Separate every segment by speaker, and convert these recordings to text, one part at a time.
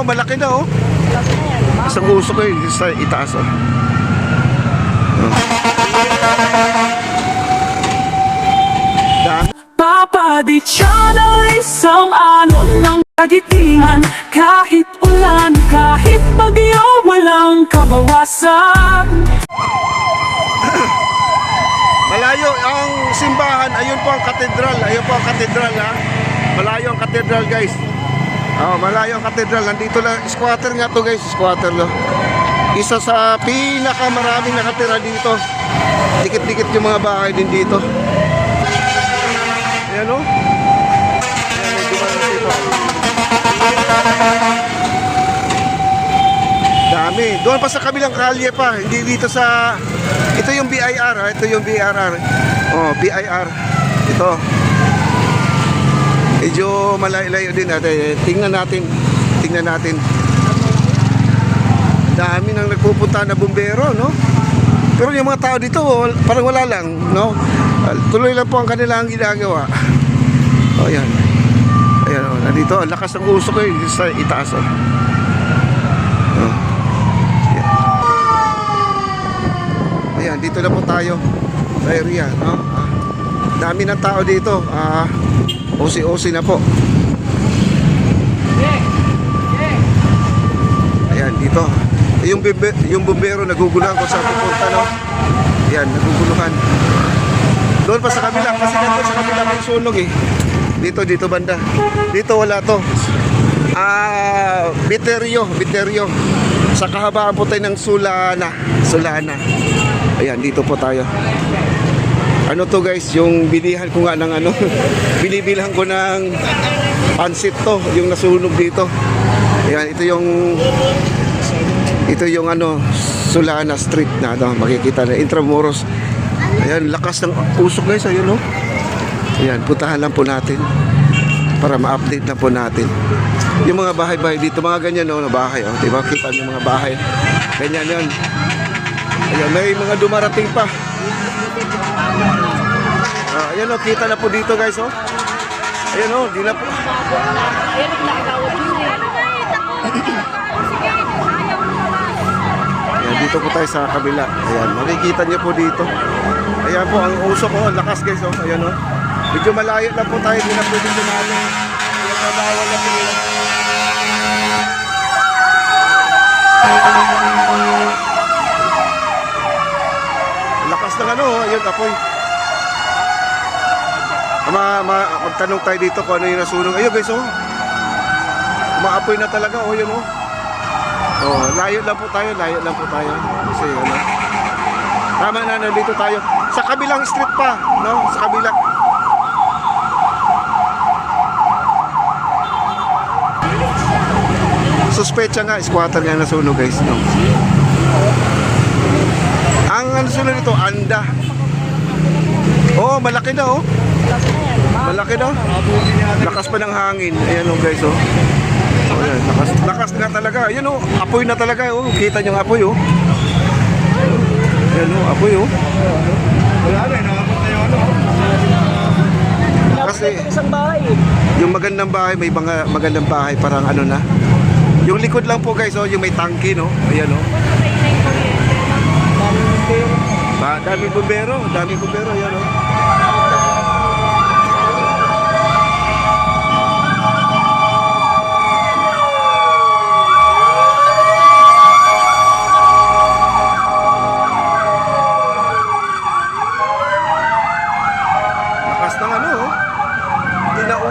Speaker 1: Oh, malaki na oh. Isang usok eh, sa itaas oh.
Speaker 2: Papa Di Channel, isang alon ng kagitingan. Kahit ulan, kahit bagyo, walang kabawasan.
Speaker 1: Malayo ang simbahan, ayun po ang katedral, ayun po ang katedral ha. Malayo ang katedral guys. Oh, malayo ang katedral, nandito lang, squatter nga to guys, squatter lo. Isa sa pinakamaraming nakatira dito. Dikit-dikit yung mga bahay din dito. Ayan o. Ayan, may dumaan dito. Dami. Doon pa sa kabilang kalye pa. Hindi dito sa... Ito yung BIR ha. Ito yung BIR. Oh, BIR. Ito. Medyo malayo din natin. Tingnan natin. Tingnan natin. Dami nang nagpupunta na bumbero, no? Pero yung mga tao dito, parang wala lang, no? Tuloy lang po ang kanilang ginagawa. O, ayan. Ayan, o. Nandito, ang lakas ng usok eh, sa itaas, o. Ayan. Ayan, dito na po tayo sa area, no? Dami ng tao dito. Osi-osi na po. Ayan, dito. Yung bumbero naguguluhan kung saan pupunta, no? Yan, naguguluhan. Doon pa sa kabila, kasi nandun sa kabila may sunog eh. Dito banda. Dito wala to. Biteryo. Sa kahabaan po tayo ng Sulana. Ayan, dito po tayo. Ano to guys, yung bilihan ko nga ng ano, binibilhan ko ng pansit to, yung nasunog dito. Ayan, ito yung ano, Sulana Street na ito, makikita na Intramuros. Ayan, lakas ng usok guys, ayun no. Ayan, puntahan lang po natin para ma-update na po natin yung mga bahay-bahay dito, mga ganyan no, na bahay oh. Diba, kita yung mga bahay ganyan yan. Ayan, may mga dumarating pa. Ayan o, kita na po dito guys oh. Ayan o, di na po. Ayan, dito po tayo sa kabila. Ayan, makikita niyo po dito. Ayan po, ang usok oh, ang lakas guys oh. Ayan o. Medyo malayo lang po tayo, di na pwede dumalo. Ayan, mabawal na po yun. Lakas ng ano, ayan apoy. Magtanong tayo dito kung ano yung nasunog. Ayun guys oh. Maapoy na talaga oh, yun oh. Oh, layo lang po tayo. Kasi ano. Tama na, nandito tayo. Sa kabilang street pa, no? Sa kabila. Suspecha nga, squatter nga nasunog guys, no? Ang nasunog nito, anda. Oh, malaki na oh. Malaki na. Lakas pa ng hangin. Ayan oh guys oh. Ayan, lakas na talaga. Ayan oh, apoy na talaga oh. Kita niyo ang apoy oh. Ayan oh, apoy oh. Kasi yung magandang bahay, may mga magandang bahay parang ano na. Yung likod lang po guys oh, yung may tangke no. Ayan oh. Daming bumbero, ayan oh.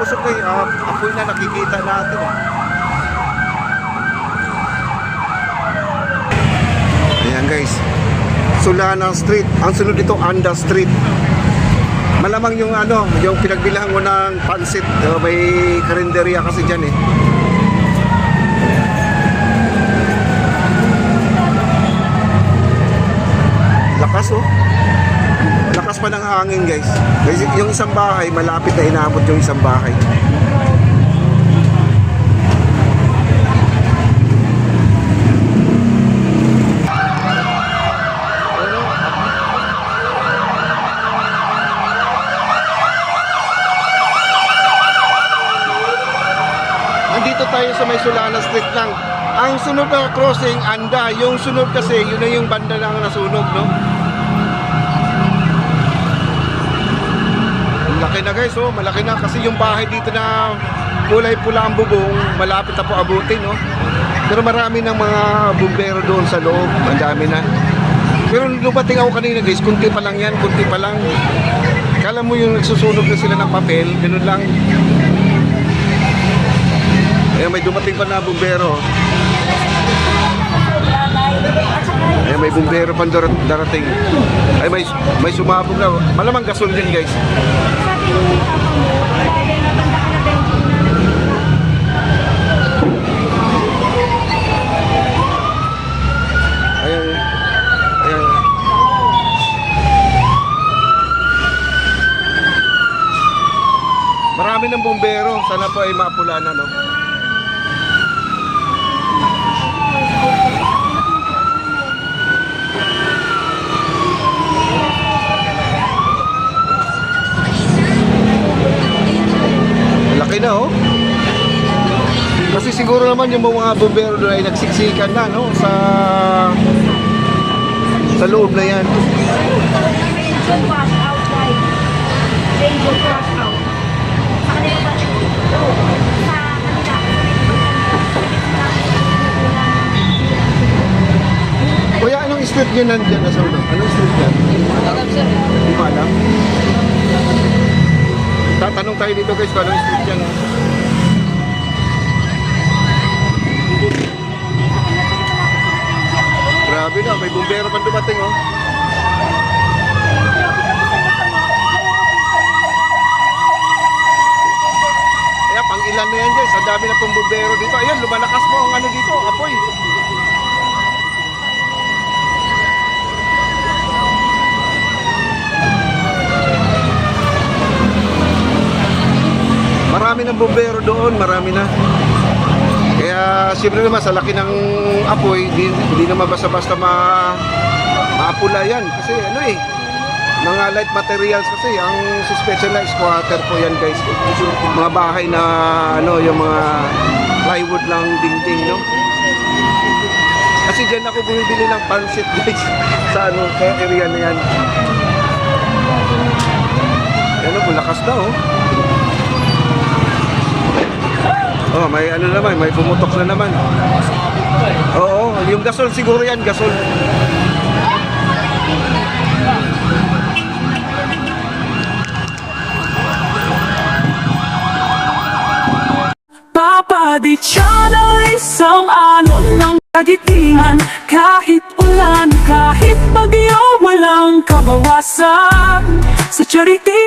Speaker 1: Usok eh, apoy na nakikita natin eh. Ayan guys, Sulana Street. Ang sunod dito, Anda Street. Malamang yung ano, yung pinagbilahan mo ng pansit, may karinderya kasi dyan eh. Lakas oh. Lakas pa ng hangin guys. Kasi yung isang bahay, malapit na inaabot yung isang bahay. dito tayo sa may Solana Street lang. Ang sunod na crossing, Anda. Yung sunod kasi, yun na yung banda lang nasunog, no? Malaki na guys, oh. Malaki na kasi yung bahay dito na kulay pula ang bubong, malapit na po abutin, no? Pero marami ng mga bumbero doon sa loob. Ang dami na. Pero lumating ako kanina guys, kunti pa lang yan, kunti pa lang. Kala mo yung nagsusunog na sila ng papel, ganun lang. Ayan, may dumating pa na bumbero. Ayan, may bumbero pa darating. Ay, may sumabog na. Malamang gasol din guys. Ayan. Ayan. Marami ng bumbero. Sana po ay mapula na, no? Laki na, oh. Kasi siguro naman yung mga bumbero doon ay nagsiksikan na, no? Sa loob na yan. Kuya, anong street nyo nandyan na sa ulo? Anong street yan? Hindi mo alam? Tatanong tayo dito guys kung anong street yan. Grabe na, may bumbero pa dumating, oh. Kaya pang ilan na yan guys, ang dami na pong bumbero dito. Ayan, lumalakas po ang ano dito, apoy. Marami ng bumbero doon, marami na. Kaya siyempre naman sa laki ng apoy, hindi naman basta-basta maapula yan. Kasi ano eh, mga light materials kasi, ang specialized squatter po yan guys. Mga bahay na ano, yung mga plywood lang dingding, no? Kasi dyan ako bumibili ng pansit guys, sa ano, sa area na yan. Ano, bulakas na, oh. Oh, may ano naman, may pumutok na naman. Oo, yung gasol siguro yan, gasol.
Speaker 2: Papa Di Channel, isang alon ng kagitingan. Kahit ulan, kahit bagyo, walang kabawasan. Sa charity